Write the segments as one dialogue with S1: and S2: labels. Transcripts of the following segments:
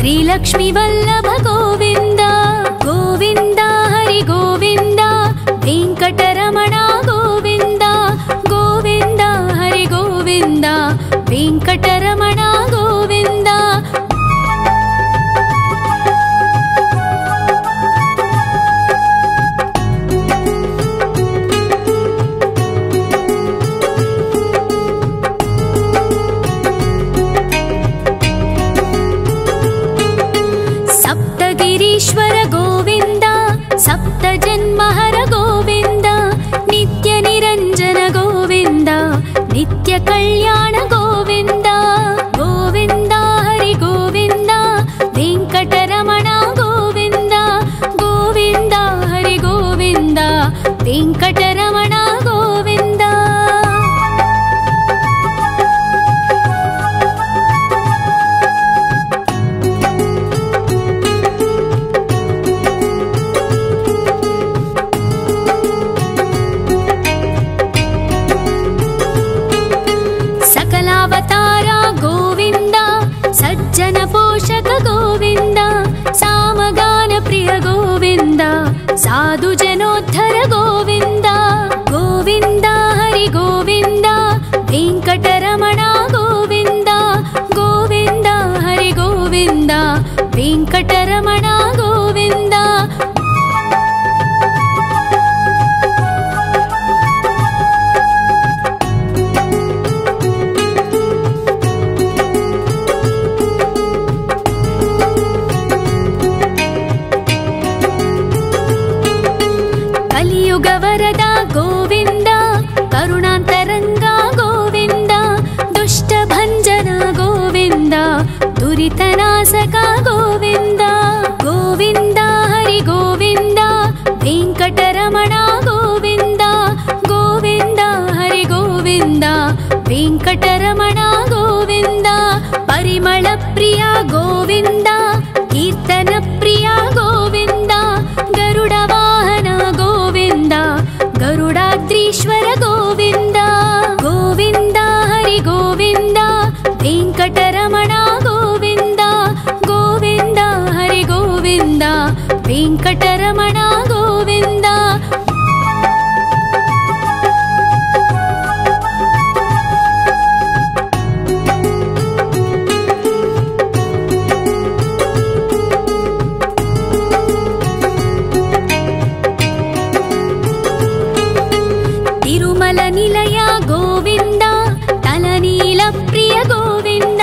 S1: श्रीलक्ष्मी वल्लभ गोविंद गोविंद हरि गोविंद वेंकटरमण गोविंद गोविंद हरि गोविंद वेंकटरमण गोविंद सप्तगिरीश्वर गोविंद सप्तजन्महर गोविंद नित्य निरंजन गोविंद नित्य कल्याण गोविंद गोविंद हरि गोविंद वेंकटरमण गोविंद गोविंद हरि गोविंद वेंकटरमण गोविंद सकलावतारा गोविंद सज्जन पोषक गोविंद सामगान प्रिय गोविंद साधु जनोद्धर गोविंद गोविंद हरि गोविंद वेंकटरमण गोविंद गोविंद हरि गोविंद वेंकटरमण गोविंद कलियुग वरद गोविंद करुणांतरंग गोविंद दुष्ट भंजन गोविंद दुरितनाशक गोविंद गोविंद हरि गोविंद वेंकटरमण गोविंद गोविंद हरि गोविंद वेंकटरमण गोविंद परिमल प्रिय गोविंद कीर्तन प्रिय गोविंद गरुड वाहन गोविंद गरुडाद्रीश्वर गोविंद गोविंद हरि गोविंद वेंकटरमण गोविंद गोविंद हरि गोविंद वेंकटरमण गोविंद तिरुमल निलय गोविंद तलनील प्रिय गोविंद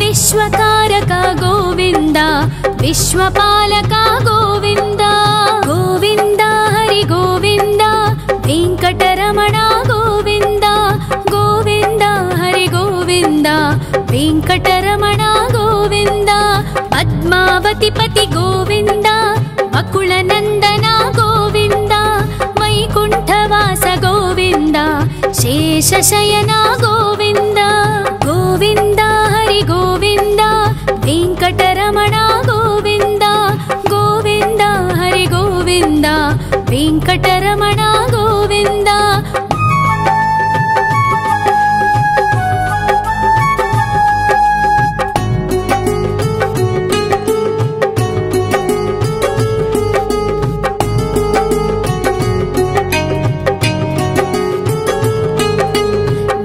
S1: विश्वकारक गोविंद विश्वपालक गोविंद गोविंद हरि गोविंद वेंकटरमण गोविंद गोविंद हरि गोविंद वेंकटरमण गोविंद पद्मावतीपति गोविंद वकुलनंदन गोविंद वैकुंठवास गोविंद शेषशयन गोविंद गोविंद हरि गोविंद वेंकटरमण गोविंद गोविंद हरि गोविंद वेंकटरमण गोविंद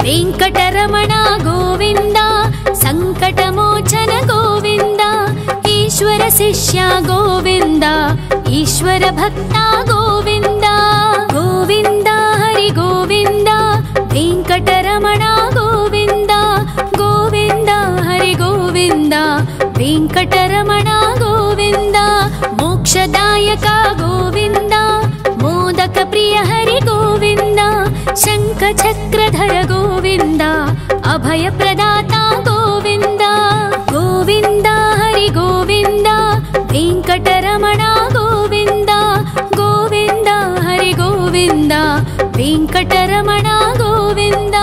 S1: वेंकटरमण गोविंद संकटमोचन गोविंद ईश्वर शिष्य गोविंद ईश्वर भक्त गोविंद गोविंद हरि गोविंद वेंकटरमण गोविंद गोविंद हरि गोविंद वेंकटरमण गोविंद मोक्षदायक गोविंद मोदक प्रिय हरि गोविंद शंख चक्रधर गोविंद अभय प्रदाता गोविंद गोविंद हरि गोविंद वेंकटरमण गोविंद गोविंद हरि गोविंद वेंकटरमण गोविंद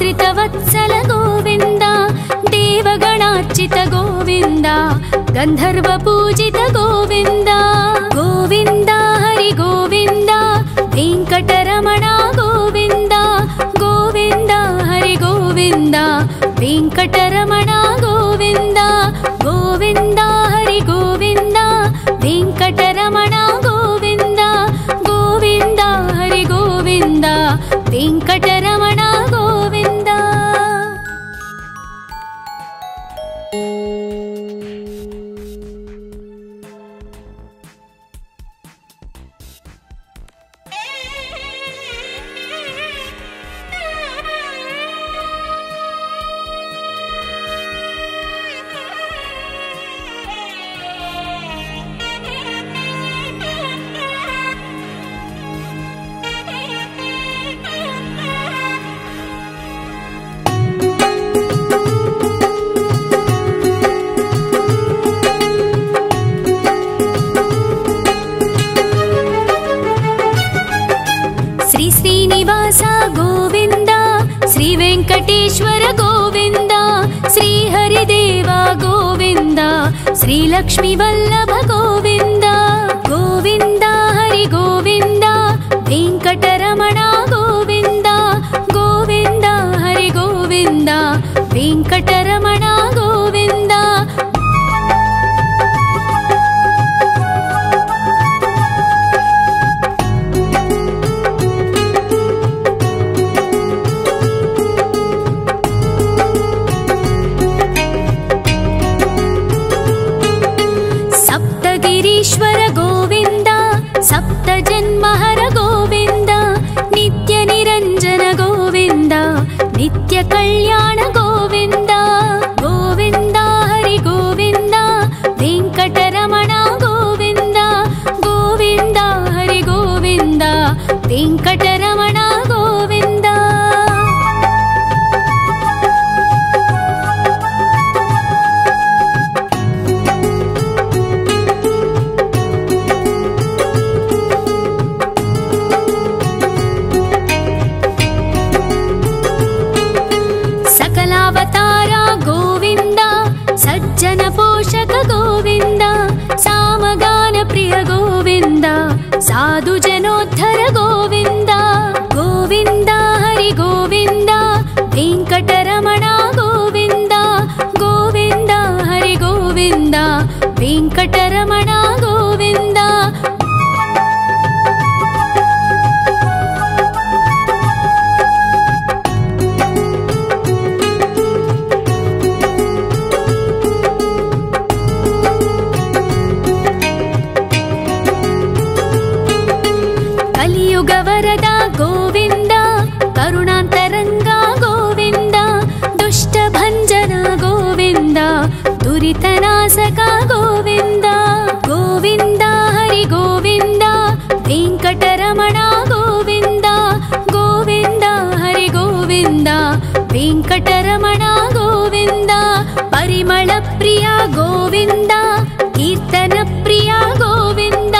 S1: आश्रितवत्सल गोविन्द देवगणार्चित गोविन्द गन्धर्वपूजित गोविन्द गोविन्द हरि गोविन्द वेङ्कटरमण गोविन्द गोविन्द हरि गोविन्द वेङ्कटरमण गोविन्द गोविन्द हरि गोविन्द वेङ्कटरमण गोविन्द गोविन्द हरि गोविन्द वेङ्कटरमण गोविन्द। श्री श्रीनिवास गोविन्द श्री वेङ्कटेश्वर गोविन्द श्री हरिदेव गोविन्द श्री लक्ष्मीवल्लभ गोविन्द गोविन्द हरि गोविन्द वेङ्कटरमण गोविन्द गोविन्द हरि गोविन्द वेङ्कटरमण गोविन्द। सप्तगिरीश्वर गोविन्द सप्तजन्महर गोविन्द नित्यनिरञ्जन गोविन्द नित्यकल्याण गोविन्द गोविन्द हरि गोविन्द वेङ्कटरमण गोविन्द गोविन्द हरि गोविन्द वेङ्कटरमण गोविन्द। सकलावतार गोविन्द सज्जन पोषक गोविन्द सामगान प्रिय गोविन्द साधु जनोद्धर गोविन्द गोविन्द हरि गोविन्द वेङ्कटरमण गोविन्द गोविन्द हरि गोविन्द वेङ्कटरमण गोविन्द। कलियुगवरद गोविन्द करुणान्तरङ्ग गोविन्द दुष्टभञ्जन गोविन्द दुरितनाशक गोविन्द गोविन्द हरि गोविन्द वेङ्कटरमण गोविन्द गोविन्द हरि गोविन्द वेङ्कटरमण गोविन्द। परिमल प्रिय गोविन्द कीर्तन प्रिय गोविन्द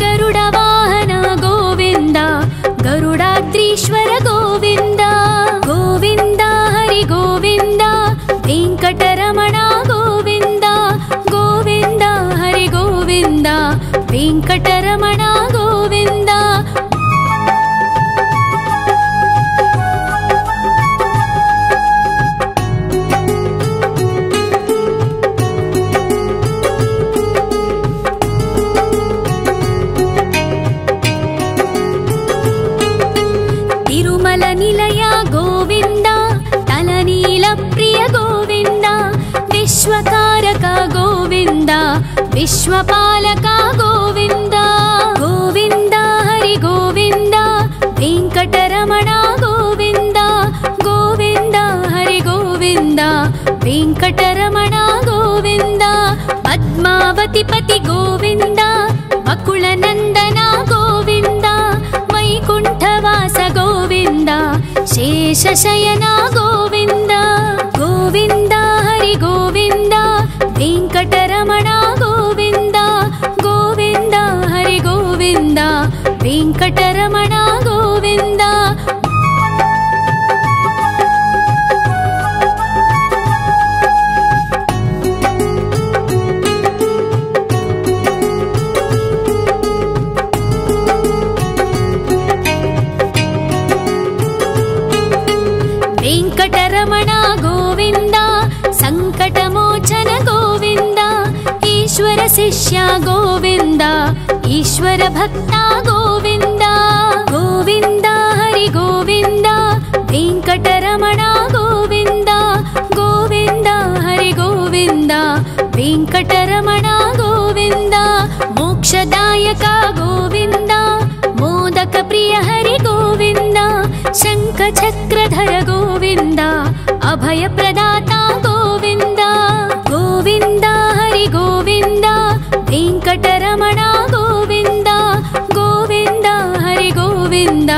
S1: गरुड वाहन गोविन्द गरुडाद्रीश्वर गोविन्द गोविन्द हरि गोविन्द वेङ्कटरमण गोविन्द गोविन्द हरि गोविन्द वेङ्कटरमण गोविन्द। तिरुमल निलय गोविन्द तलनील प्रिय गोविन्द विश्वकारक गोविन्द विश्वपालक गोविन्द गोविन्द हरि गोविन्द वेङ्कटरमण गोविन्द गोविन्द हरि गोविन्द वेङ्कटरमण गोविन्द। पद्मावतिपति गोविन्द अकुलनन्दन गोविन्द वैकुण्ठवास गोविन्द शेषशयन गोविन्द गोविन्द हरि गोविन्द वेङ्कटरमण गोविन्द गोविन्द हरि गोविन्द वेङ्कटरमण गोविन्द। ವೆಂಕಟರಮಣ ಗೋವಿಂದ ಸಂಕಟಮೋಚನ ಗೋವಿಂದ ಈಶ್ವರ ಶಿಷ್ಯ ಗೋವಿಂದ ಈಶ್ವರ ಭಕ್ತ ಗೋವಿಂದ ಗೋವಿಂದ ಹರಿ ಗೋವಿಂದ ವೆಂಕಟರಮಣ ಗೋವಿಂದ ಗೋವಿಂದ ಹರಿ ಗೋವಿಂದ ವೆಂಕಟರಮಣ ಗೋವಿಂದ ಮೋಕ್ಷದಾಯಕ ಗೋವಿಂದ ಮೋದಕ ಪ್ರಿಯ ಹರಿ ಗೋವಿಂದ ಶಂಖ ಚಕ್ರಧರ ಗೋವಿಂದ ಅಭಯ ಪ್ರದಾತ ಗೋವಿಂದ ಗೋವಿಂದ ಹರಿ ಗೋವಿಂದ ವೆಂಕಟರಮಣ ಗೋವಿಂದ ಗೋವಿಂದ ಹರಿ ಗೋವಿಂದ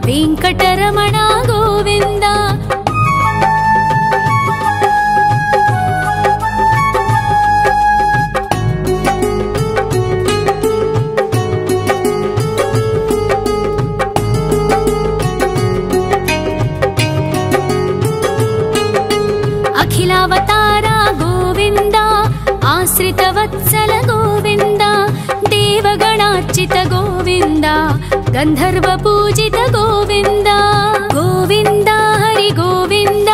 S1: ವೆಂಕಟರಮಣ ಗೋವಿಂದ ಅಖಿಲಾವತಾರ ಗೋವಿಂದ ಆಶ್ರಿತ ವತ್ಸಲ ಗೋವಿಂದ ದೇವಗಣಾರ್ಚಿತ ಗೋವಿಂದ ಗಂಧರ್ವ ಪೂಜಿತ ಗೋವಿಂದ ಗೋವಿಂದ ಹರಿ ಗೋವಿಂದ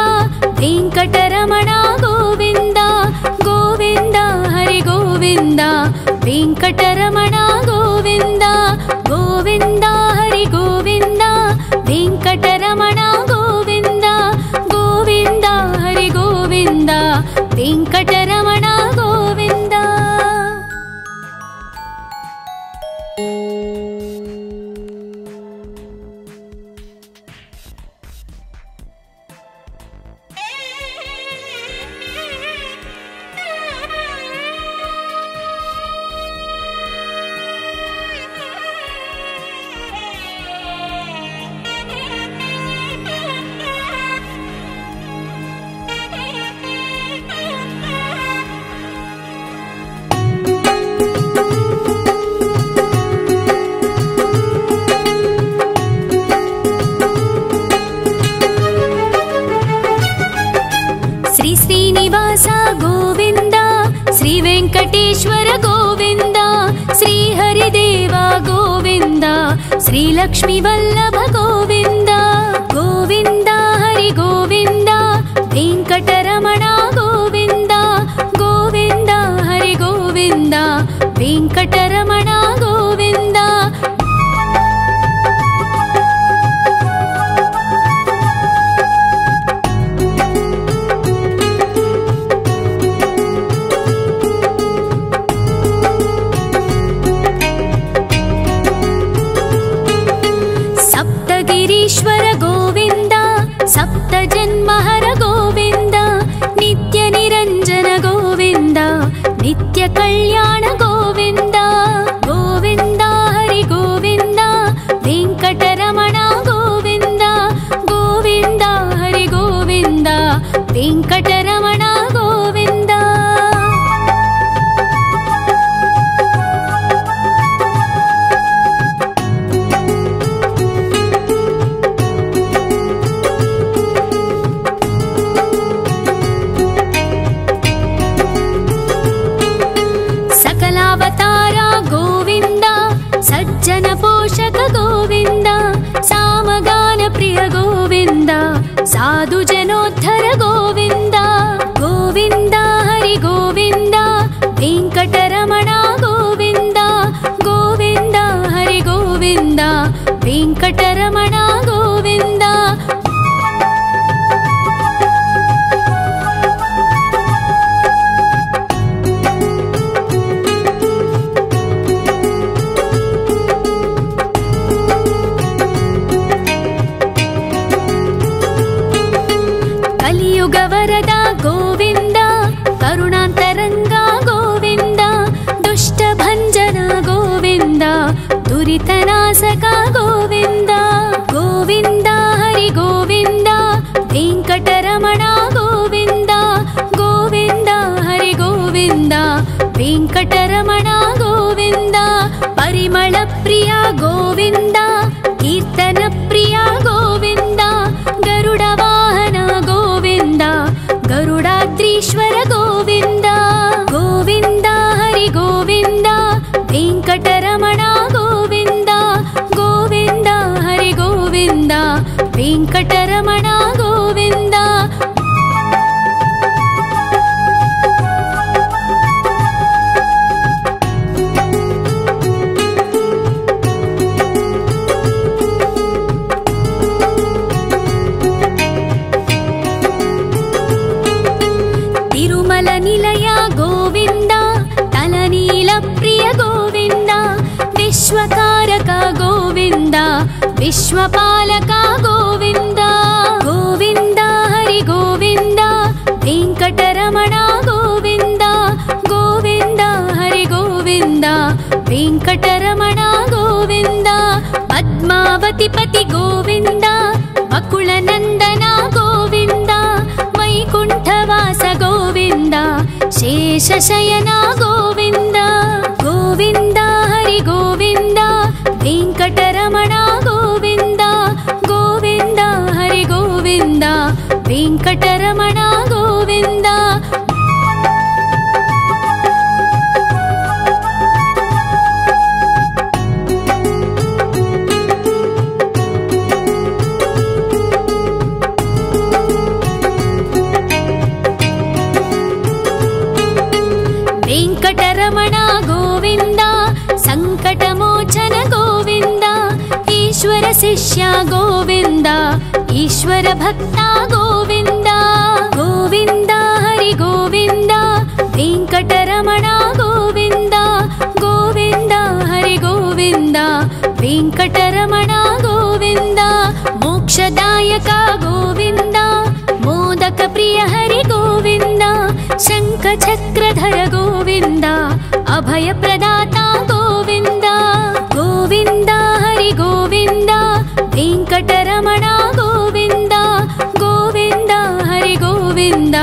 S1: ವೆಂಕಟರಮಣ ಗೋವಿಂದ ಗೋವಿಂದ ಹರಿ ಗೋವಿಂದ ವೆಂಕಟರಮಣ ಗೋವಿಂದ ಗೋವಿಂದ ಹರಿ ಗೋವಿಂದ ವೆಂಕಟರಮಣ ಗೋವಿಂದ ಗೋವಿಂದ ಹರಿ ಗೋವಿಂದ ವೆಂಕಟರಮಣ ಗೋವಿಂದ ಶ್ರೀನಿವಾಸ ಗೋವಿಂದ ಶ್ರೀ ವೆಂಕಟೇಶ್ವರ ಗೋವಿಂದ ಶ್ರೀ ಹರಿದೇವ ಗೋವಿಂದ ಶ್ರೀ ಲಕ್ಷ್ಮೀ ವಲ್ಲಭ ಗೋವಿಂದ ಗೋವಿಂದ ಹರಿ ಗೋವಿಂದ ವೆಂಕಟರಮಣ ಗೋವಿಂದ ಗೋವಿಂದ ಹರಿ ಗೋವಿಂದ ವೆಂಕಟರಮಣ ಗೋವಿಂದ ಗಿರೀಶ್ವರ ಗೋವಿಂದ ಸಪ್ತ ಜನ್ಮಹರ ಗೋವಿಂದ ನಿತ್ಯ ನಿರಂಜನ ಗೋವಿಂದ ನಿತ್ಯ ಕಲ್ಯಾಣ ಗೋವಿಂದ ಗೋವಿಂದ ಹರಿ ಗೋವಿಂದ ವೆಂಕಟರಮಣ ಗೋವಿಂದ ಗೋವಿಂದ ಹರಿ ಗೋವಿಂದ ವೆಂಕಟರಮಣ ಗೋವಿಂದ ಅವತಾರ ಗೋವಿಂದ ಸಜ್ಜನ ಪೋಷಕ ಗೋವಿಂದ ಸಾಮಗಾನ ಪ್ರಿಯ ಗೋವಿಂದ ಸಾಧು ಜನೋದ್ಧರ ಗೋವಿಂದ ಗೋವಿಂದ ಹರಿ ಗೋವಿಂದ ವೆಂಕಟರಮಣ ಗೋವಿಂದ ಗೋವಿಂದ ಹರಿ ಗೋವಿಂದ ವೆಂಕಟರಮಣ ಗೋವಿಂದ ವರದ ಗೋವಿಂದ ಕರುಣಾಂತರಂಗ ಗೋವಿಂದ ದುಷ್ಟ ಭಂಜನ ಗೋವಿಂದ ದುರಿತನಾಶಕ ಗೋವಿಂದ ಗೋವಿಂದ ಹರಿ ಗೋವಿಂದ ವೆಂಕಟರಮಣ ಗೋವಿಂದ ಗೋವಿಂದ ಹರಿ ಗೋವಿಂದ ವೆಂಕಟರಮಣ ಗೋವಿಂದ ಪರಿಮಳ ಪ್ರಿಯ ಗೋವಿಂದ ಕೀರ್ತನ ಪ್ರಿಯ ಗೋವಿಂದ ಗರುಡ ವಾಹನ ಗೋವಿಂದ ಗರುಡಾದ್ರೀಶ್ವರ ಗೋವಿಂದ ಗೋವಿಂದ ಹರಿ ಗೋವಿಂದ ವೆಂಕಟರಮಣ ಗೋವಿಂದ ಗೋವಿಂದ ಹರಿ ಗೋವಿಂದ ವೆಂಕಟರಮಣ ಗೋವಿಂದ ನಿಲಯ ಗೋವಿಂದ ತಲನೀಲ ಪ್ರಿಯ ಗೋವಿಂದ ವಿಶ್ವಕಾರಕ ಗೋವಿಂದ ವಿಶ್ವಪಾಲಕ ಗೋವಿಂದ ಗೋವಿಂದ ಹರಿ ಗೋವಿಂದ ವೆಂಕಟರಮಣ ಗೋವಿಂದ ಗೋವಿಂದ ಹರಿ ಗೋವಿಂದ ವೆಂಕಟರಮಣ ಗೋವಿಂದ ಪದ್ಮಾವತಿ ಪತಿ ಗೋವಿಂದ ಬಕುಳ ನಂದನ ಗೋವಿಂದ ವೈಕುಂಠವಾಸ ಗೋವಿಂದ ಶೇಷಶಯನ ಗೋವಿಂದ ಗೋವಿಂದ ಹರಿ ಗೋವಿಂದ ವೆಂಕಟರಮಣ ಗೋವಿಂದ ಗೋವಿಂದ ಹರಿ ಗೋವಿಂದ ವೆಂಕಟರಮಣ ಗೋವಿಂದ ವೆಂಕಟರಮಣ ಗೋವಿಂದ ಸಂಕಟಮೋಚನ ಗೋವಿಂದ ಈಶ್ವರ ಶಿಷ್ಯ ಗೋವಿಂದ ಈಶ್ವರ ಭಕ್ತ ಗೋವಿಂದ ಗೋವಿಂದ ಹರಿ ಗೋವಿಂದ ವೆಂಕಟರಮಣ ಗೋವಿಂದ ಗೋವಿಂದ ಹರಿ ಗೋವಿಂದ ವೆಂಕಟರಮಣ ಗೋವಿಂದ ಮೋಕ್ಷದಾಯಕ ಗೋವಿಂದ ಮೋದಕ ಪ್ರಿಯ ಹರಿ ಗೋವಿಂದ ಶಂಖ ಚಕ್ರಧರ ಗೋವಿಂದ ಅಭಯ ಪ್ರದಾತ ಗೋವಿಂದ ಗೋವಿಂದ ಹರಿ ಗೋವಿಂದ ವೆಂಕಟರಮಣ ಗೋವಿಂದ ಗೋವಿಂದ ಹರಿ ಗೋವಿಂದ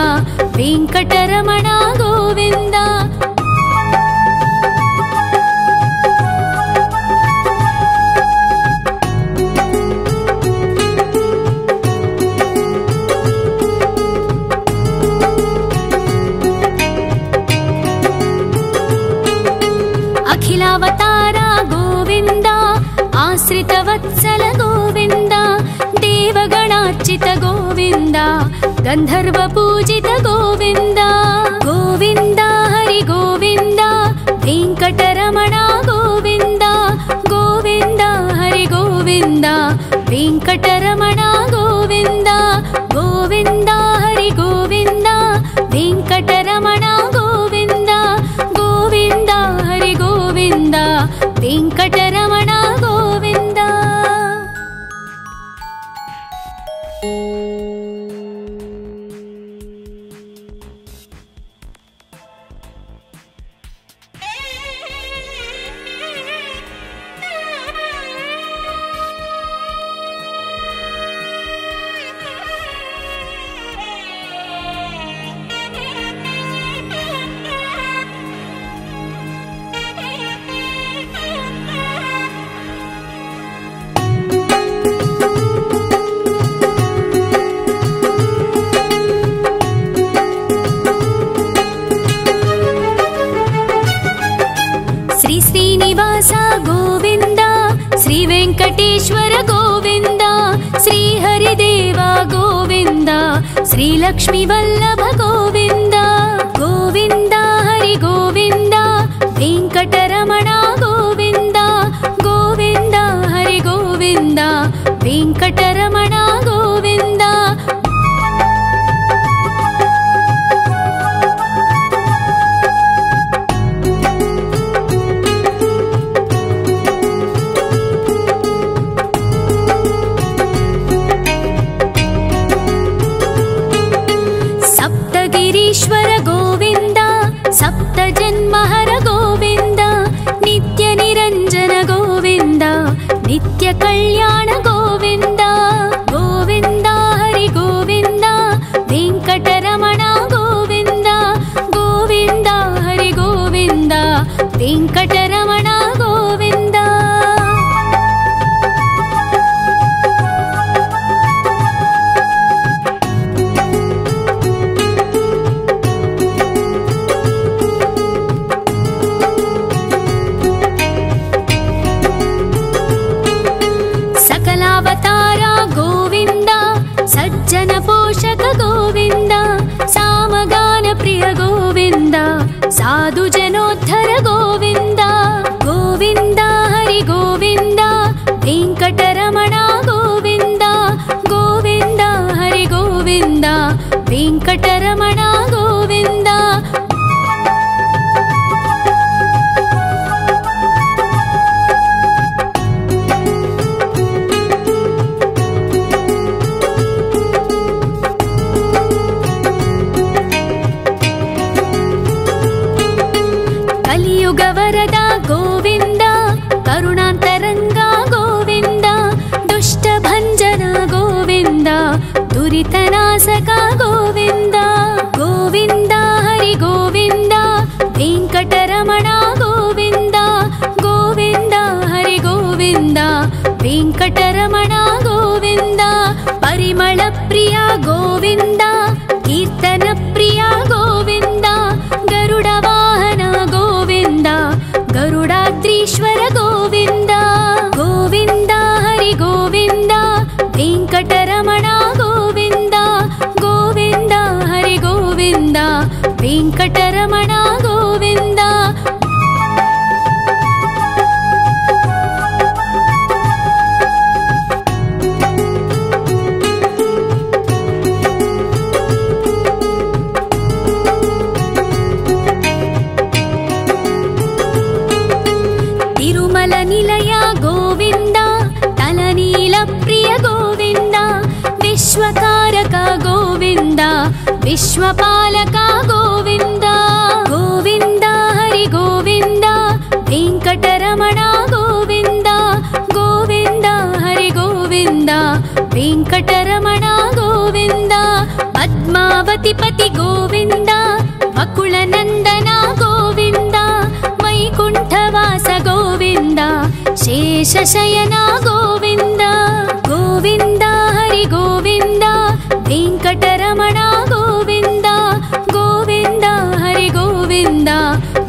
S1: ವೆಂಕಟರಮಣ ಗೋವಿಂದ ಅಖಿಲಾವತಾರ ಗೋವಿಂದ ಆಶ್ರಿತ ವತ್ಸಲ ಗೋವಿಂದ ದೇವಗಣಾರ್ಚಿತ ಗೋವಿಂದ ಗಂಧರ್ವ ಪೂಜಿತ ಗೋವಿಂದ ಗೋವಿಂದ ಹರಿ ಗೋವಿಂದ ವೆಂಕಟರಮಣ ಗೋವಿಂದ ಗೋವಿಂದ ಹರಿ ಗೋವಿಂದ ವೆಂಕಟರಮಣ ಗೋವಿಂದ ಗೋವಿಂದ ಹರಿ ಗೋವಿಂದ ವೆಂಕಟರಮಣ ಗೋವಿಂದ ಗೋವಿಂದ ಹರಿ ಗೋವಿಂದ ವೆಂಕಟರಮಣ ಗೋವಿಂದ ಶ್ರೀನಿವಾಸ ಗೋವಿಂದ ಶ್ರೀ ವೆಂಕಟೇಶ್ವರ ಗೋವಿಂದ ಶ್ರೀ ಹರಿದೇವ ಗೋವಿಂದ ಶ್ರೀ ಲಕ್ಷ್ಮೀ ವಲ್ಲಭ ಗೋವಿಂದ ಗೋವಿಂದ ಹರಿ ಗೋವಿಂದ ವೆಂಕಟರಮಣ ಗೋವಿಂದ ಗೋವಿಂದ ಹರಿ ಗೋವಿಂದ ವೆಂಕಟರಮಣ ಗೋವಿಂದ ಗಿರೀಶ್ವರ ಗೋವಿಂದ ಸಪ್ತ ಜನ್ಮಹರ ಗೋವಿಂದ ನಿತ್ಯ ನಿರಂಜನ ಗೋವಿಂದ ನಿತ್ಯ ಕಲ್ಯಾಣ ಗೋವಿಂದ ಗೋವಿಂದ ಹರಿ ಗೋವಿಂದ ವೆಂಕಟರಮಣ ಗೋವಿಂದ ಗೋವಿಂದ ಹರಿ ಗೋವಿಂದ ವೆಂಕಟರಮಣ ಗೋವಿಂದ सकलावतार गोविंद सज्जन पोषक गोविंद सामगान प्रिय गोविंद साधु जनोद्धर गोविंद गोविंद हरि गोविंद वेंकटरमण गोविंद गोविंद हरि गोविंद वेंकटरमण गोविंद ಗೋವಿಂದ ಕರುಣಾಂತರಂಗ ಗೋವಿಂದ ದುಷ್ಟಭಂಜನ ಗೋವಿಂದ ದುರಿತನಾಶಕ ಗೋವಿಂದ ಗೋವಿಂದ ಹರಿ ಗೋವಿಂದ ವೆಂಕಟರಮಣ ಗೋವಿಂದ ಗೋವಿಂದ ಹರಿ ಗೋವಿಂದ ವೆಂಕಟರಮಣ ಗೋವಿಂದ ಪರಿಮಳ ಪ್ರಿಯ ಗೋವಿಂದ ಕೀರ್ತನ ಪ್ರಿಯ ಗೋವಿಂದ ಗರುಡ ವಾಹನ ಗೋವಿಂದ ಗರುಡಾದ್ರೀಶ್ವರ ಗೋವಿಂದ ಗೋವಿಂದ ಹರಿ ಗೋವಿಂದ ವೆಂಕಟರಮಣ ಗೋವಿಂದ ಗೋವಿಂದ ಹರಿ ಗೋವಿಂದ ವೆಂಕಟರಮಣ ಗೋವಿಂದ ತಿರುಮಲ ನಿಲಯ ಗೋವಿಂದ ತಲನೀಲ ಪ್ರಿಯ ಗೋವಿಂದ ವಿಶ್ವಕಾರಕ ಗೋವಿಂದ ವಿಶ್ವಪಾಲಕ ಗೋವಿಂದ ಗೋವಿಂದ ಹರಿ ಗೋವಿಂದ ವೆಂಕಟರಮಣ ಗೋವಿಂದ ಗೋವಿಂದ ಹರಿ ಗೋವಿಂದ ವೆಂಕಟರಮಣ ಗೋವಿಂದ ಪದ್ಮಾವತಿ ಪತಿ ಗೋವಿಂದ ವಕುಳನಂದನ ಗೋವಿಂದ ವೈಕುಂಠವಾಸ ಗೋವಿಂದ ಶೇಷಶಯನ ಗೋವಿಂದ ಗೋವಿಂದ ಹರಿ ಗೋವಿಂದ ವೆಂಕಟರಮಣ ಗೋವಿಂದ ಗೋವಿಂದ ಹರಿ ಗೋವಿಂದ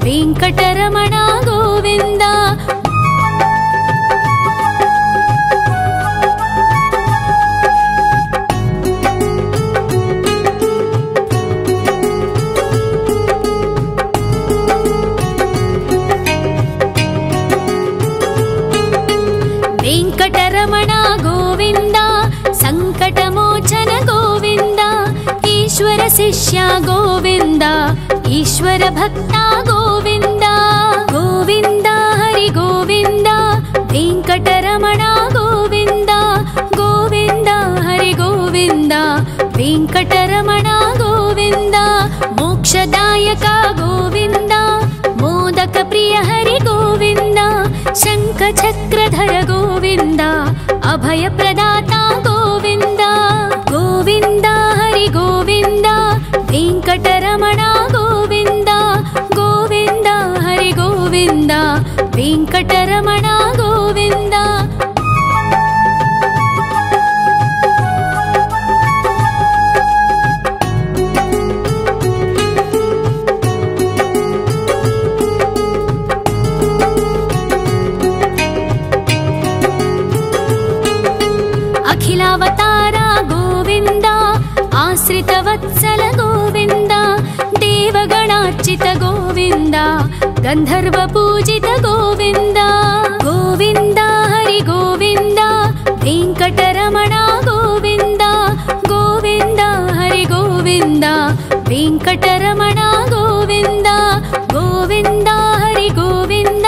S1: ವೆಂಕಟರಮಣ ಗೋವಿಂದ ವೆಂಕಟರಮಣ ಗೋವಿಂದ ಸಂಕಟಮೋಚನ ಗೋವಿಂದ ಈಶ್ವರ ಶಿಷ್ಯ ಗೋವಿಂದ ಈಶ್ವರ ಭಕ್ತ ಗೋವಿಂದ ಗೋವಿಂದ ಹರಿ ಗೋವಿಂದ ವೆಂಕಟರಮಣ ಗೋವಿಂದ ಗೋವಿಂದ ಹರಿ ಗೋವಿಂದ ವೆಂಕಟರಮಣ ಗೋವಿಂದ ಮೋಕ್ಷದಾಯಕ ಗೋವಿಂದ ಮೋದಕ ಪ್ರಿಯ ಹರಿ ಗೋವಿಂದ ಶಂಖ ಚಕ್ರಧರ ಗೋವಿಂದ ಅಭಯ ಪ್ರದಾತ ಗೋವಿಂದ ಗೋವಿಂದ ಹರಿ ಗೋವಿಂದ ವೆಂಕಟರಮಣ ಗೋವಿಂದ ಗೋವಿಂದ ಹರಿ ಗೋವಿಂದ ವೆಂಕಟರಮಣ ಗೋವಿಂದ ಅಖಿಲಾವತಾರ ಗೋವಿಂದ ಆಶ್ರಿತ ವತ್ಸಲ ಗೋವಿಂದ ದೇವಗಣಾರ್ಚಿತ ಗೋವಿಂದ ಗಂಧರ್ವ ಪೂಜಿತ ಗೋವಿಂದ ಗೋವಿಂದ ಹರಿ ಗೋವಿಂದ ವೆಂಕಟರಮಣ ಗೋವಿಂದ ಗೋವಿಂದ ಹರಿ ಗೋವಿಂದ ವೆಂಕಟರಮಣ ಗೋವಿಂದ ಗೋವಿಂದ ಹರಿ ಗೋವಿಂದ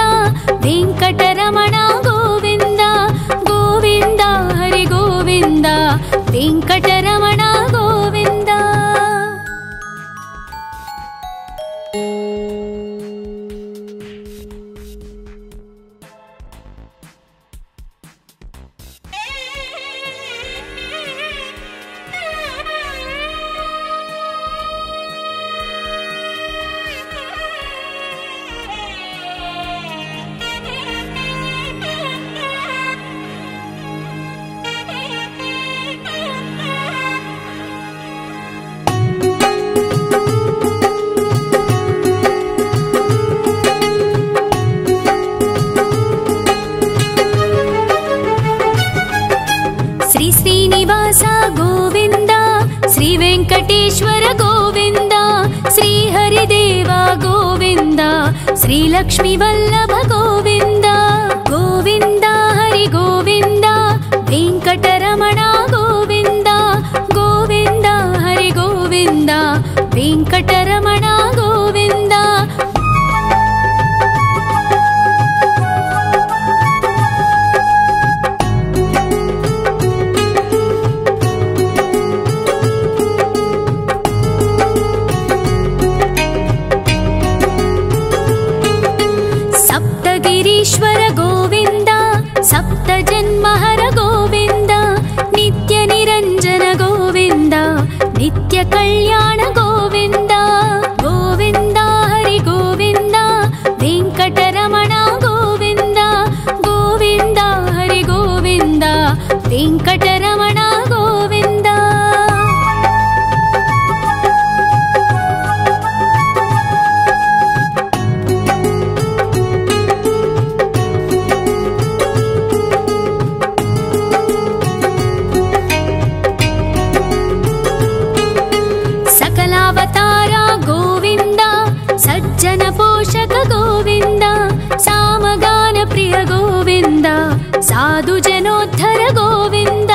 S1: ವೆಂಕಟರಮಣ ಗೋವಿಂದ ಗೋವಿಂದ ಹರಿ ಗೋವಿಂದ ವೆಂಕಟರಮಣ ಗೋವಿಂದ ಶ್ರೀನಿವಾಸ ಗೋವಿಂದ ಶ್ರೀ ವೆಂಕಟೇಶ್ವರ ಗೋವಿಂದ ಶ್ರೀ ಹರಿದೇವ ಗೋವಿಂದ ಶ್ರೀ ಲಕ್ಷ್ಮೀ ವಲ್ಲಭ ಗೋವಿಂದ ಗೋವಿಂದ ಹರಿ ಗೋವಿಂದ ವೆಂಕಟರಮಣ ಗೋವಿಂದ ಗೋವಿಂದ ಹರಿ ಗೋವಿಂದ ವೆಂಕಟರಮಣ ಗೋವಿಂದ कल्याण गोविन्द गोविन्द हरि गोविन्द वेङ्कटरमण गोविन्द गोविन्द हरि गोविन्द वेङ्कटरमण गोविन्द सकलावतार गोविन्द सज्जन पोषक गोविन्द सामगान प्रिय गोविन्द साधु जनोद्धर गोविन्द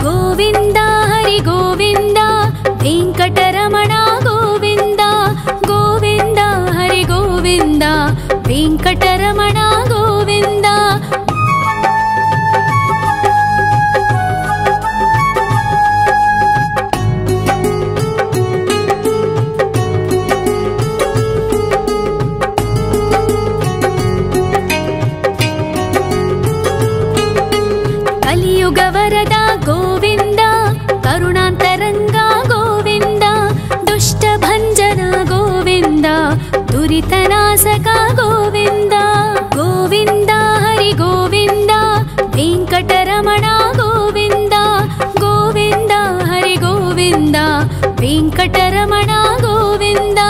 S1: गोविन्द हरि गोविन्द वेङ्कटरमण गोविन्द गोविन्द हरि गोविन्द वेङ्कटरमण गोविन्द कलियुगवरद गोविन्द करुणान्तरङ्ग गोविन्द दुष्टभञ्जन गोविन्द दुरितनाशक गोविन्द गोविन्द हरि गोविन्द वेङ्कटरमण गोविन्द गोविन्द हरि गोविन्द वेङ्कटरमण गोविन्द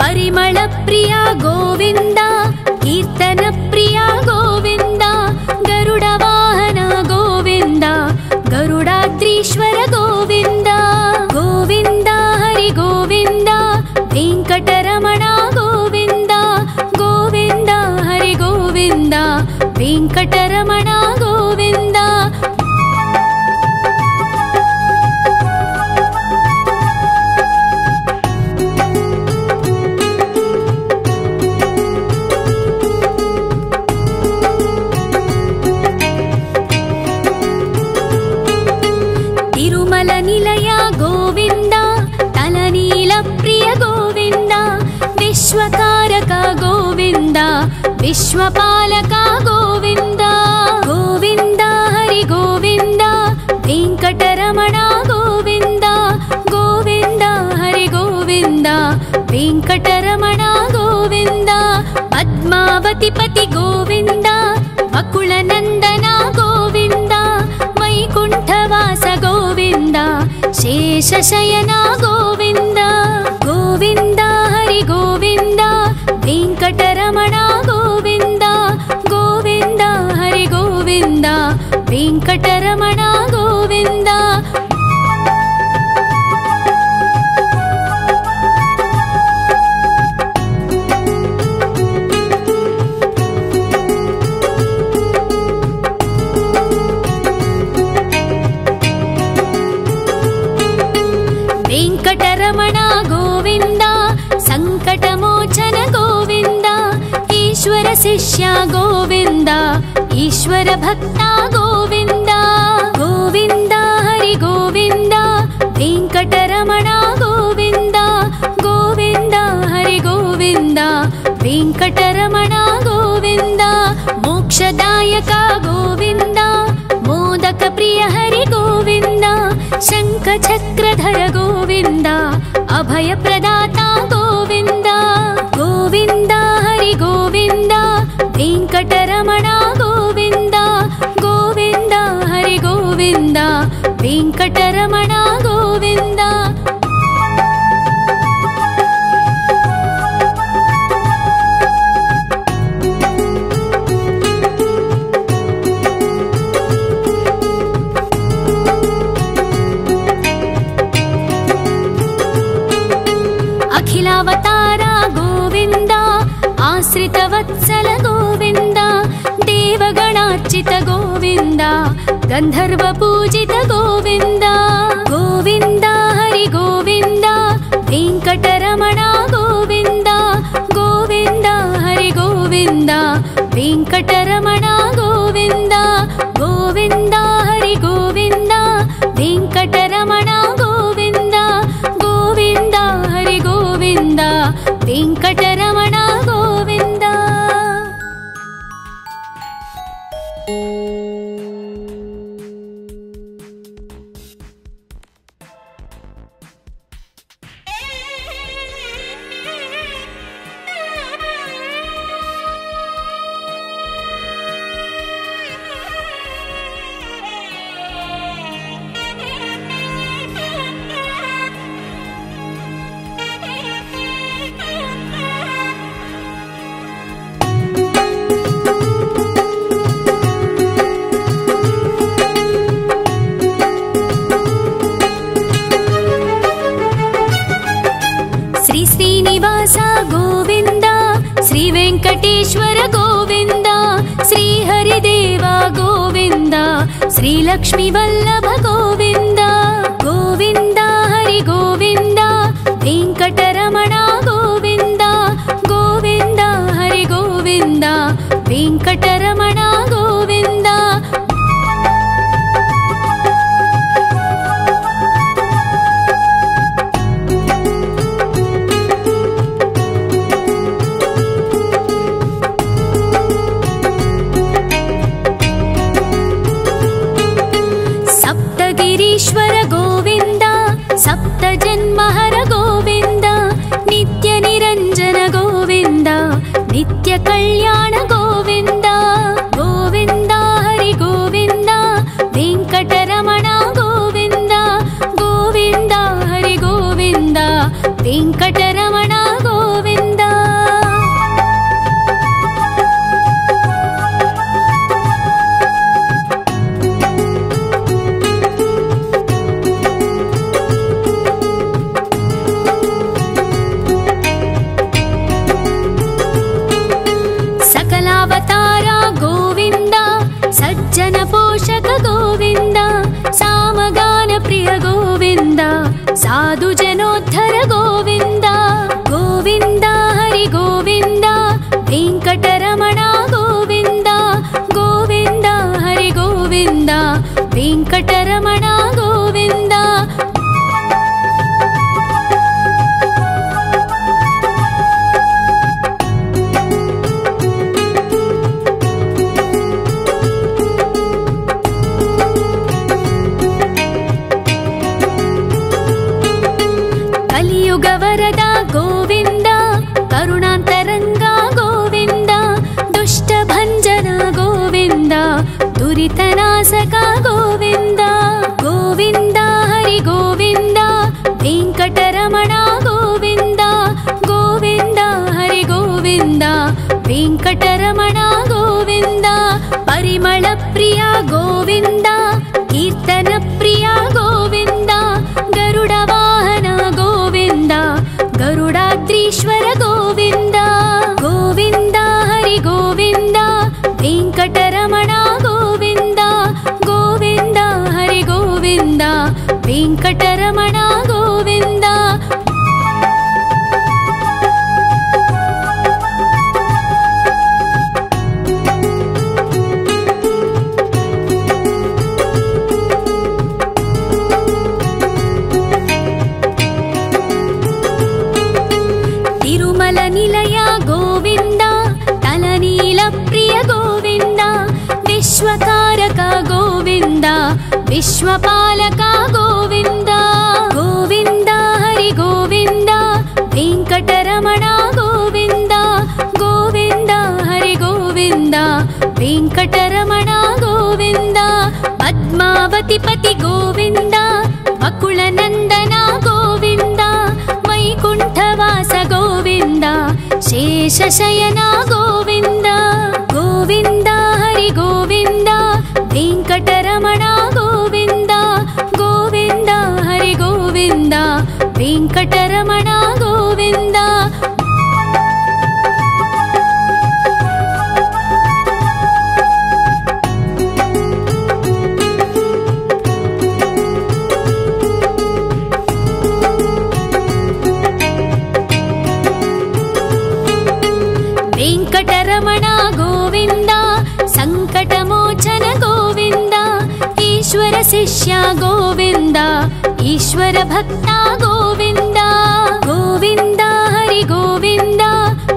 S1: परिमल प्रिय गोविन्द कीर्तन प्रिय गोविन्द गरुड वाहन गोविन्द गरुडाद्रीश्वर गोविन्द गोविन्द हरि गोविन्द वेङ्कटरमण गोविन्द गोविन्द हरि गोविन्द वेङ्कटरमण गोविन्द तिरुमल निलय गोविन्द तलनील प्रिय गोविन्द विश्वकारक गोविन्द विश्वपालक गोविन्द गोविन्द हरि गोविन्द वेङ्कटरमण गोविन्द गोविन्द हरि गोविन्द वेङ्कटरमण गोविन्द पद्मावतिपति गोविन्द वकुलनन्दन गोविन्द वैकुण्ठवास गोविन्द शेषशयन गोविन्द गोविन्द हरि गोविन्द वेङ्कटरमण गोविन्द गोविन्द हरि गोविन्द वेङ्कटरमण गोविन्द वेङ्कटरमण गोविन्द सङ्कटमोचन गोविन्द ईश्वर शिष्य गोविन्द ईश्वर भक्त गोविन्द गोविन्द हरि गोविन्द वेङ्कटरमण गोविन्द गोविन्द हरि गोविन्द वेङ्कटरमण गोविन्द मोक्षदायक गोविन्द मोदक प्रिय हरि गोविन्द शङ्खचक्रधर गोविन्द अभयप्रदाता गोविन्द गोविन्द हरि गोविन्द वेङ्कटरमण गोविन्द गोविन्द हरि गोविन्द वेङ्कटरमण गोविन्द अखिलावतार गोविन्द आश्रितवत्सल गोविन्द देवगणार्चित गोविन्द गन्धर्व पूजित गोविन्द गोविन्द हरि गोविन्द वेङ्कटरमण गोविन्द गोविन्द हरि गोविन्द वेङ्कटरमण गोविन्द गोविन्द हरि गोविन्द वेङ्कटरमण गोविन्द गोविन्द हरि गोविन्द वेङ्कटरमण गोविन्द ವೆಂಕಟೇಶ್ವರ ಗೋವಿಂದ, ಶ್ರೀಹರಿದೇವ ಗೋವಿಂದ, ಶ್ರೀಲಕ್ಷ್ಮೀ ವಲ್ಲಭ ಗೋವಿಂದ. ಗೋವಿಂದ ಹರಿ ಗೋವಿಂದ, ವೆಂಕಟರಮಣ ಗೋವಿಂದ. ಗೋವಿಂದ ಹರಿ ಗೋವಿಂದ, ವೆಂಕಟರಮಣ ಗೋವಿಂದ. ಸಪ್ತಗಿರೀಶ್ವರ ಗೋವಿಂದ, ಸಪ್ತ ಜನ್ಮಹರ ಗೋವಿಂದ, ನಿತ್ಯ ನಿರಂಜನ ಗೋವಿಂದ, ನಿತ್ಯ ಕಲ್ಯಾಣ ಗೋವಿಂದ. ಗೋವಿಂದ ಹರಿ ಗೋವಿಂದ, ವೆಂಕಟರಮಣ ಗೋವಿಂದ. ಗೋವಿಂದ ಹರಿ ಗೋವಿಂದ, ವೆಂಕಟರಮಣ ಗೋವಿಂದ. सकलावतार गोविंद, सज्जन पोषक गोविंद, सामगान प्रिय गोविंद, साधु जनोद्धर गोविंद. गोविंद हरि गोविंद, वेंकटरमण गोविंद. गोविंद हरि गोविंद, वेंकटरमण गोविंद. ಕಲಿಯುಗ ವರದ ಗೋವಿಂದ, ಕರುಣಾಂತರಂಗ ಗೋವಿಂದ, ದುಷ್ಟ ಭಂಜನ ಗೋವಿಂದ, ದುರಿತನಾಶಕ ಗೋವಿಂದ. ಗೋವಿಂದ ಹರಿ ಗೋವಿಂದ, ವೆಂಕಟರಮಣ ಗೋವಿಂದ. ಗೋವಿಂದ ಹರಿ ಗೋವಿಂದ, ವೆಂಕಟರಮಣ ಗೋವಿಂದ. ಪರಿಮಳ ಪ್ರಿಯ ಗೋವಿಂದ, ಕೀರ್ತನ ಪ್ರಿಯ ಗೋವಿಂದ, ಗರುಡ ವಾಹನ ಗೋವಿಂದ, ಗರುಡಾದ್ರೀಶ್ವರ ಗೋವಿಂದ. ಗೋವಿಂದ ಹರಿ ಗೋವಿಂದ, ವೆಂಕಟರಮಣ ಗೋವಿಂದ. ಗೋವಿಂದ ಹರಿ ಗೋವಿಂದ, ವೆಂಕಟರಮಣ ಗೋವಿಂದ. ತಿರುಮಲ ನಿಲಯ ಗೋವಿಂದ, ತಲನೀಲ ಪ್ರಿಯ ಗೋವಿಂದ, ವಿಶ್ವಕಾರಕ ಗೋವಿಂದ, ವಿಶ್ವಪಾಲಕ ಗೋವಿಂದ. ಗೋವಿಂದ ಹರಿ ಗೋವಿಂದ, ವೆಂಕಟರಮಣ ಗೋವಿಂದ. ಗೋವಿಂದ ಹರಿ ಗೋವಿಂದ, ವೆಂಕಟರಮಣ ಗೋವಿಂದ. ಪದ್ಮಾವತಿ ಪತಿ ಗೋವಿಂದ, ವಕುಳ ನಂದನ ಗೋವಿಂದ, ವೈಕುಂಠವಾಸ ಗೋವಿಂದ, ಶೇಷಶಯನ ಗೋವಿಂದ. ಗೋವಿಂದ ಹರಿ ಗೋವಿಂದ, ವೆಂಕಟರಮಣ ಗೋವಿಂದ. ಗೋವಿಂದ ಹರಿ ಗೋವಿಂದ, ವೆಂಕಟರಮಣ ಗೋವಿಂದ. ವೆಂಕಟರಮಣ ಗೋವಿಂದ, ಸಂಕಟಮೋಚನ ಗೋವಿಂದ, ಈಶ್ವರ ಶಿಷ್ಯ ಗೋವಿಂದ, ಈಶ್ವರ ಭಕ್ತ ಗೋವಿಂದ. ಗೋವಿಂದ ಹರಿ ಗೋವಿಂದ,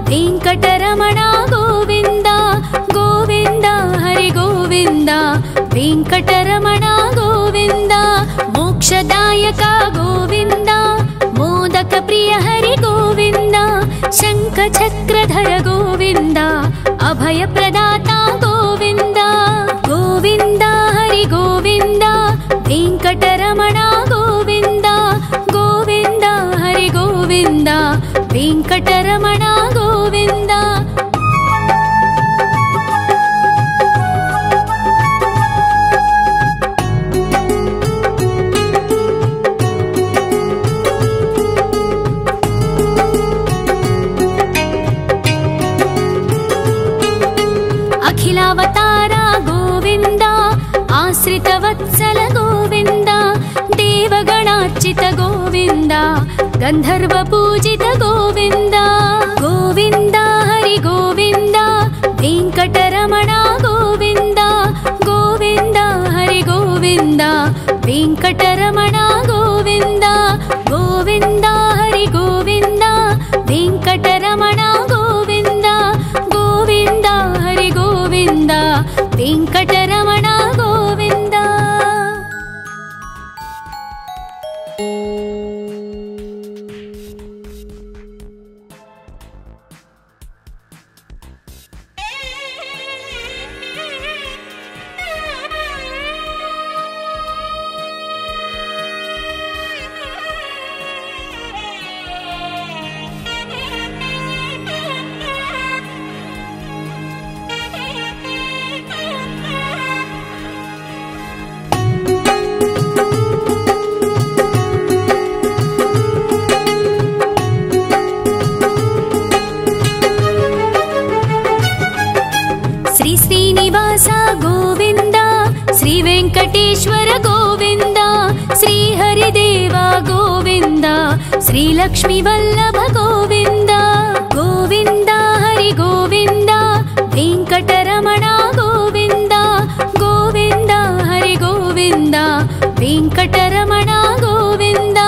S1: ವೆಂಕಟರಮಣ ಗೋವಿಂದ. ಗೋವಿಂದ ಹರಿ ಗೋವಿಂದ, ವೆಂಕಟರಮಣ ಗೋವಿಂದ. ಮೋಕ್ಷದಾಯಕ ಗೋವಿಂದ, ಮೋದಕ ಪ್ರಿಯ ಹರಿ ಗೋವಿಂದ, ಶಂಖ ಚಕ್ರಧರ ಗೋವಿಂದ, ಅಭಯ ಪ್ರದಾತ ಗೋವಿಂದ. ಗೋವಿಂದ ಹರಿ ಗೋವಿಂದ, ವೆಂಕಟರಮಣ ಗೋವಿಂದ. ಗೋವಿಂದ ಹರಿ ಗೋವಿಂದ, ವೆಂಕಟರಮಣ ಗೋವಿಂದ. सकलावतार गोविन्द आश्रितवत्सल गोविन्द देवगणार्चित गोविन्द गन्धर्वपूजित गोविन्द गोविन्द हरि गोविन्द वेङ्कटरमण गोविन्द गोविन्द हरि गोविन्द वेङ्कटरमण गोविन्द गोविन्द हरि गोविन्द वेङ्कटरमण गोविन्द गोविन्द हरि गोविन्द वेङ्कटरमण गोविन्द। श्री श्रीनिवास गोविन्द श्री वेङ्कटेश्वर गोविन्द श्री हरिदेव गोविन्द श्री लक्ष्मीवल्लभ गोविन्द गोविन्द हरि गोविन्द वेङ्कटरमण गोविन्द गोविन्द हरि गोविन्द वेङ्कटरमण गोविन्द।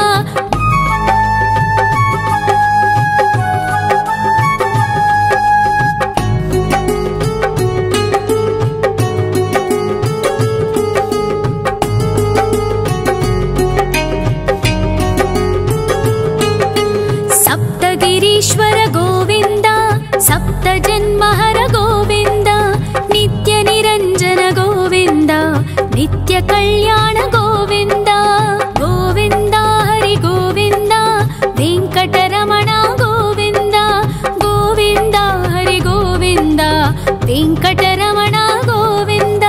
S1: सप्तगिरीश्वर गोविन्द सप्तजन्महर गोविन्द नित्यनिरञ्जन गोविन्द नित्यकल्याण गोविन्द गोविन्द हरि गोविन्द वेङ्कटरमण गोविन्द गोविन्द हरि गोविन्द वेङ्कटरमण गोविन्द।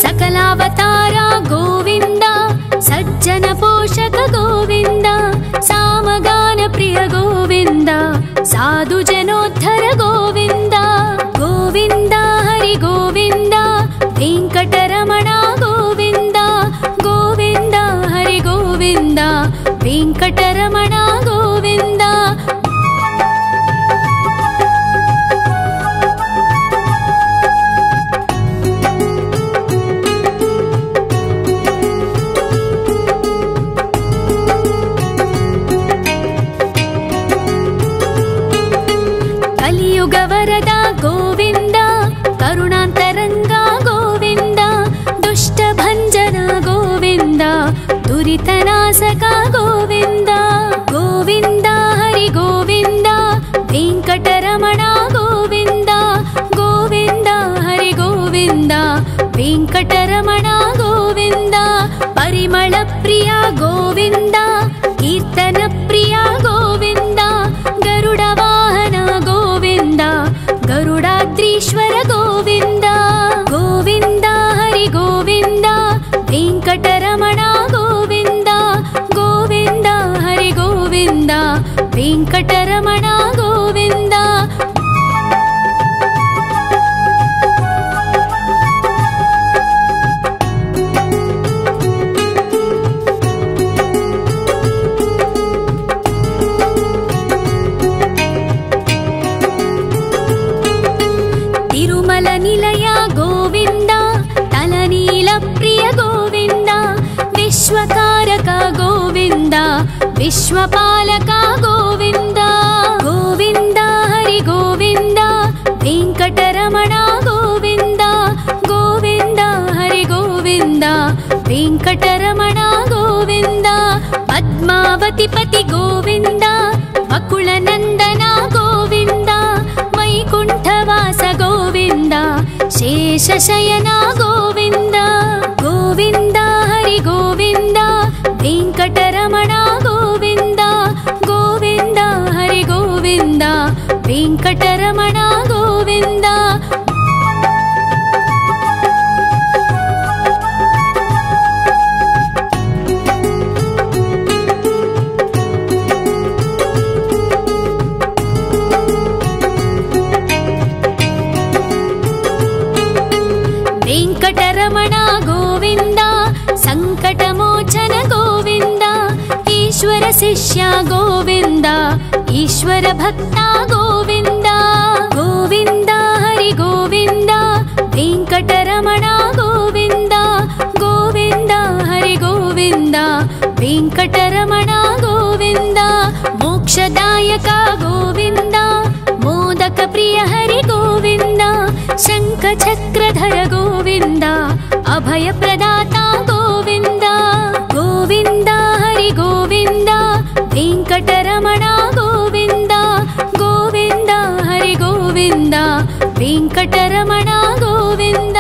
S1: सकलावतार गोविन्द सज्जन पोषक गोविन्द सामगान प्रिय गोविन्द साधु जनोद्धर गोविन्द गोविन्द हरि गोविन्द वेङ्कटरमण गोविन्द गोविन्द हरि गोविन्द वेङ्कटरमण गोविन्द। कलियुग वरद गोविन्द करुणान्तरङ्ग गोविन्द दुष्टभञ्जन गोविन्द दुरितनाशक गोविन्द गोविन्द हरि गोविन्द वेङ्कटरमण गोविन्द गोविन्द हरि गोविन्द वेङ्कटरमण गोविन्द। परिमल प्रिय गोविन्द कीर्तन प्रिय गोविन्द गरुड वाहन गोविन्द गरुडाद्रीश्वर गोविन्द गोविन्द हरि गोविन्द वेङ्कटरमण गोविन्द गोविन्द हरि गोविन्द वेङ्कटरमण गोविन्द। तिरुमल निलय गोविन्द तलनील प्रिय गोविन्द विश्वकारक गोविन्द विश्वपालक गोविन्द गोविन्द हरि गोविन्द वेङ्कटरमण गोविन्द गोविन्द हरि गोविन्द वेङ्कटरमण गोविन्द। पद्मावतिपति गोविन्द वकुलनन्दन गोविन्द वैकुण्ठवास गोविन्द शेषशयन गोविन्द गोविन्द हरि गोविन्द वेङ्कटरमण गोविन्द गोविन्द हरि गोविन्द వెంకటరమణ గోవింద వెంకటరమణ గోవింద సంకటమోచన గోవింద ఈశ్వర శిష్య గోవింద ఈశ్వర భక్త గోవింద గోవింద హరి గోవింద వెంకటరమణ గోవింద గోవింద హరి గోవింద వెంకటరమణ గోవింద మోక్షదాయక గోవింద మోదక ప్రియ హరి గోవింద శంఖ చక్రధర గోవింద అభయ ప్రదాత గోవింద గోవింద హరి గోవింద వెంకటరమణ గోవింద గోవింద హరి గోవింద వెంకటరమణ గోవింద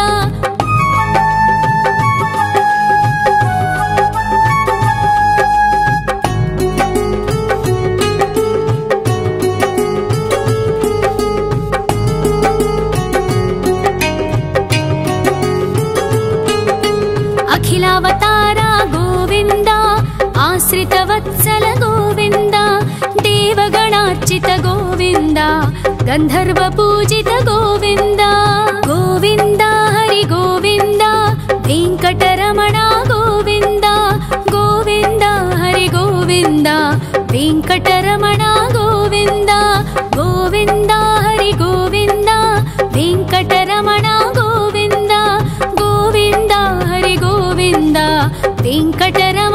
S1: అఖిలావతార గోవింద ఆశ్రితవత్సల గోవింద దేవగణార్చిత గోవింద గంధర్వ పూజిత గోవింద గోవింద హరి గోవింద వెంకటరమణ గోవింద గోవింద హరి గోవింద వెంకటరమణ గోవింద గోవింద హరి గోవింద వెంకటరమణ గోవింద గోవింద హరి గోవింద వెంకటరమణ